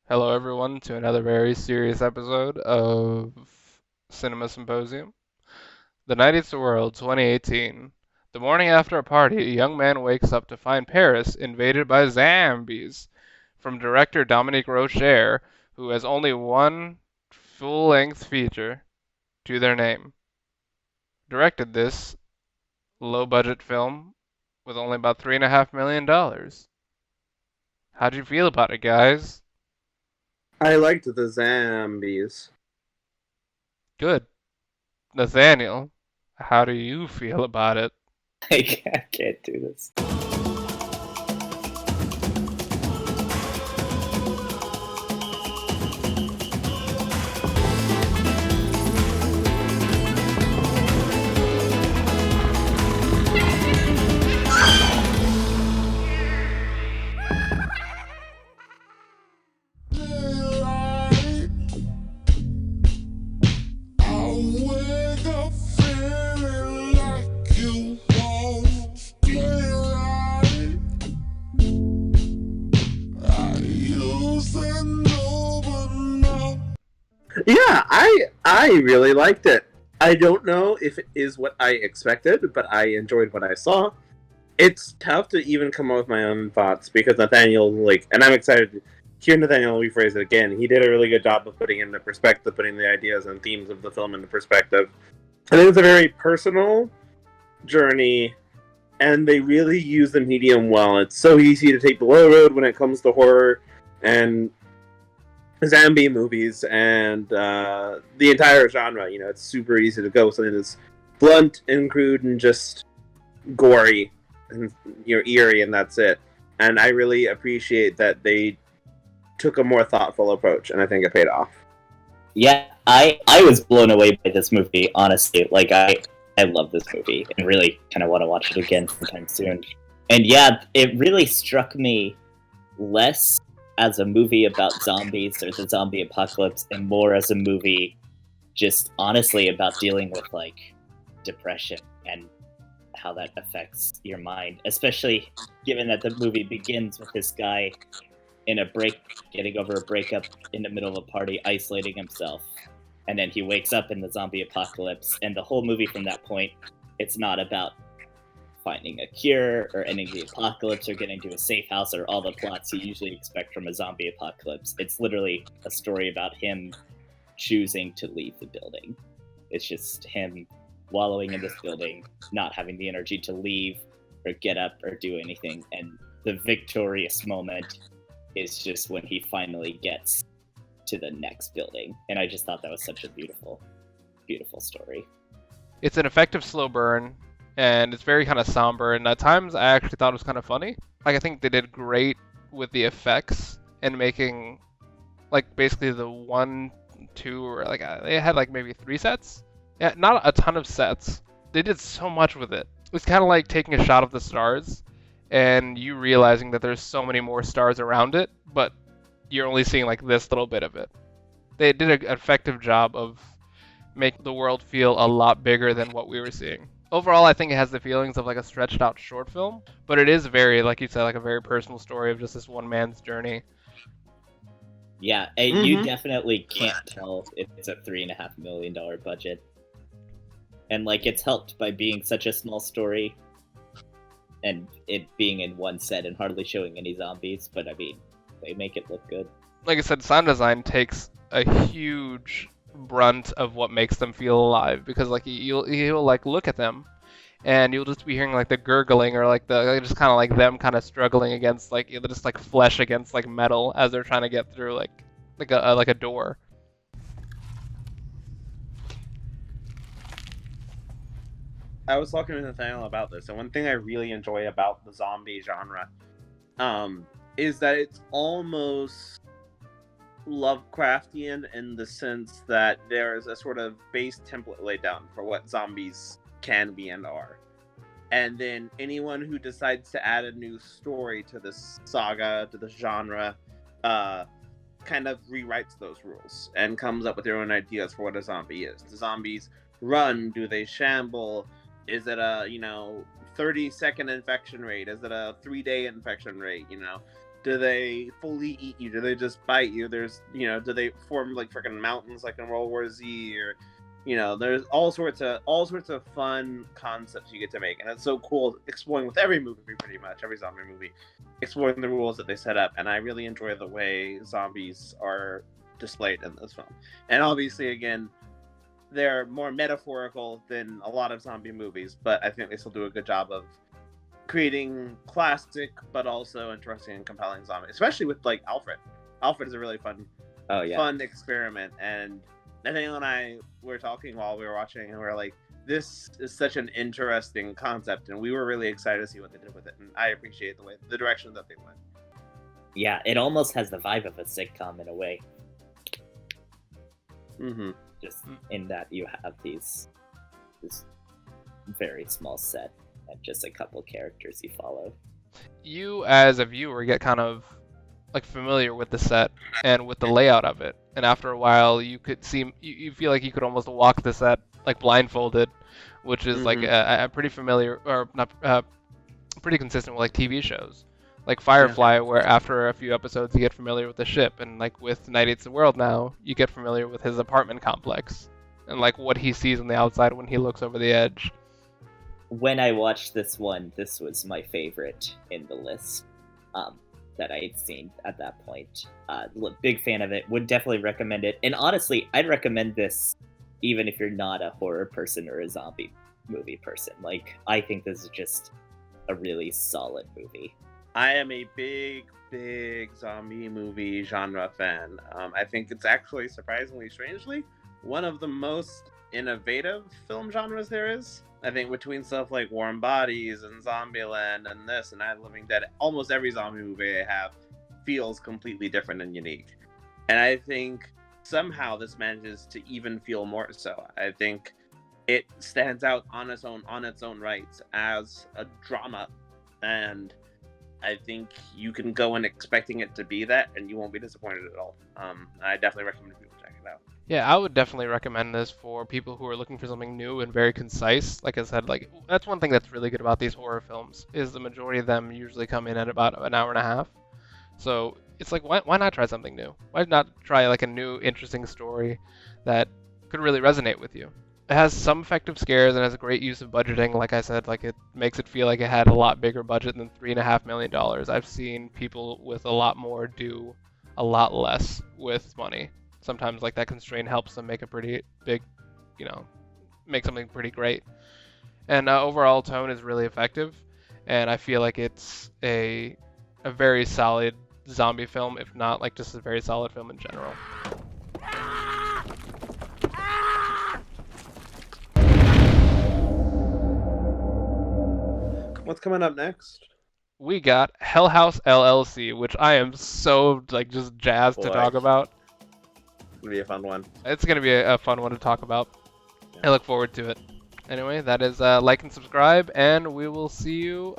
Hello, everyone, to another very serious episode of Cinema Symposium. The Night Eats the World 2018. The morning after a party, a young man wakes up to find Paris invaded by zombies. From director Dominique Rocher, who has only one full-length feature to their name. Directed this low-budget film with only about $3.5 million. How'd you feel about it, guys? I liked the zombies. Good. Nathaniel, how do you feel about it? I can't do this. Yeah, I really liked it. I don't know if it is what I expected, but I enjoyed what I saw. It's tough to even come up with my own thoughts because Nathaniel, and I'm excited to hear Nathaniel rephrase it again. He did a really good job of putting into perspective, putting the ideas and themes of the film into perspective. I think it's a very personal journey, and they really use the medium well. It's so easy to take the low road when it comes to horror and zombie movies and the entire genre. You know, it's super easy to go with something that's blunt and crude and just gory and eerie, and that's it. And I really appreciate that they took a more thoughtful approach, and I think it paid off. Yeah, I was blown away by this movie, honestly. I love this movie and really kind of want to watch it again sometime soon. And yeah, it really struck me less as a movie about zombies or the zombie apocalypse and more as a movie just honestly about dealing with depression and how that affects your mind, especially given that the movie begins with this guy getting over a breakup in the middle of a party, isolating himself, and then he wakes up in the zombie apocalypse, and the whole movie from that point, it's not about finding a cure or ending the apocalypse or getting to a safe house or all the plots you usually expect from a zombie apocalypse. It's literally a story about him choosing to leave the building. It's just him wallowing in this building, not having the energy to leave or get up or do anything. And the victorious moment is just when he finally gets to the next building. And I just thought that was such a beautiful, beautiful story. It's an effective slow burn, and it's very kind of somber, and at times I actually thought it was kind of funny. I think they did great with the effects and making, basically the one, two, or they had maybe 3 sets. Yeah, not a ton of sets. They did so much with it. It was kind of like taking a shot of the stars, and you realizing that there's so many more stars around it, but you're only seeing this little bit of it. They did an effective job of making the world feel a lot bigger than what we were seeing. Overall, I think it has the feelings of a stretched out short film, but it is very, like you said, a very personal story of just this one man's journey. Yeah, you definitely can't tell if it's a $3.5 million budget. And it's helped by being such a small story and it being in one set and hardly showing any zombies, but I mean, they make it look good. Like I said, sound design takes a huge brunt of what makes them feel alive, because you'll look at them and you'll just be hearing the gurgling or the just kind of them kind of struggling against just flesh against metal as they're trying to get through a door. I was talking to Nathaniel about this, and one thing I really enjoy about the zombie genre is that it's almost Lovecraftian in the sense that there's a sort of base template laid down for what zombies can be and are. And then anyone who decides to add a new story to this saga, to the genre, kind of rewrites those rules and comes up with their own ideas for what a zombie is. Do zombies run? Do they shamble? Is it a 30-second infection rate? Is it a 3-day infection rate? Do they fully eat you? Do they just bite you? There's, do they form like freaking mountains like in World War Z, or, there's all sorts of fun concepts you get to make, and it's so cool exploring with every movie, pretty much every zombie movie, exploring the rules that they set up, and I really enjoy the way zombies are displayed in this film. And obviously, again, they're more metaphorical than a lot of zombie movies, but I think they still do a good job of creating classic but also interesting and compelling zombies, especially with like Alfred. Alfred is a really fun experiment, and Nathaniel and I were talking while we were watching, and we were like, this is such an interesting concept, and we were really excited to see what they did with it, and I appreciate the direction that they went. Yeah, it almost has the vibe of a sitcom in a way. Mm-hmm. Just in that you have this very small set and just a couple characters you follow. You, as a viewer, get kind of like familiar with the set and with the layout of it, and after a while, you feel like you could almost walk the set like blindfolded, which is like a pretty familiar, or not pretty consistent with like TV shows. Like Firefly, where after a few episodes you get familiar with the ship, and like with Night Eats the World now, you get familiar with his apartment complex, and like what he sees on the outside when he looks over the edge. When I watched this one, this was my favorite in the list that I had seen at that point. Big fan of it, would definitely recommend it. And honestly, I'd recommend this even if you're not a horror person or a zombie movie person. Like, I think this is just a really solid movie. I am a big zombie movie genre fan. I think it's actually, surprisingly, strangely, one of the most innovative film genres there is. I think between stuff like Warm Bodies and Zombieland and this and Night of the Living Dead, almost every zombie movie I have feels completely different and unique. And I think somehow this manages to even feel more so. I think it stands out on its own rights as a drama, and I think you can go in expecting it to be that, and you won't be disappointed at all. I definitely recommend people check it out. Yeah, I would definitely recommend this for people who are looking for something new and very concise. Like I said, like that's one thing that's really good about these horror films, is the majority of them usually come in at about an hour and a half. So it's like, why not try something new? Why not try like a new, interesting story that could really resonate with you? It has some effective scares and has a great use of budgeting. Like I said, like it makes it feel like it had a lot bigger budget than $3.5 million. I've seen people with a lot more do a lot less with money. Sometimes like that constraint helps them make a pretty big, make something pretty great. And overall tone is really effective, and I feel like it's a very solid zombie film, if not like just a very solid film in general. What's coming up next? We got Hell House LLC, which I am so like just jazzed to talk about. It's gonna be a fun one. It's gonna be a fun one to talk about. Yeah. I look forward to it. Anyway, that is like and subscribe, and we will see you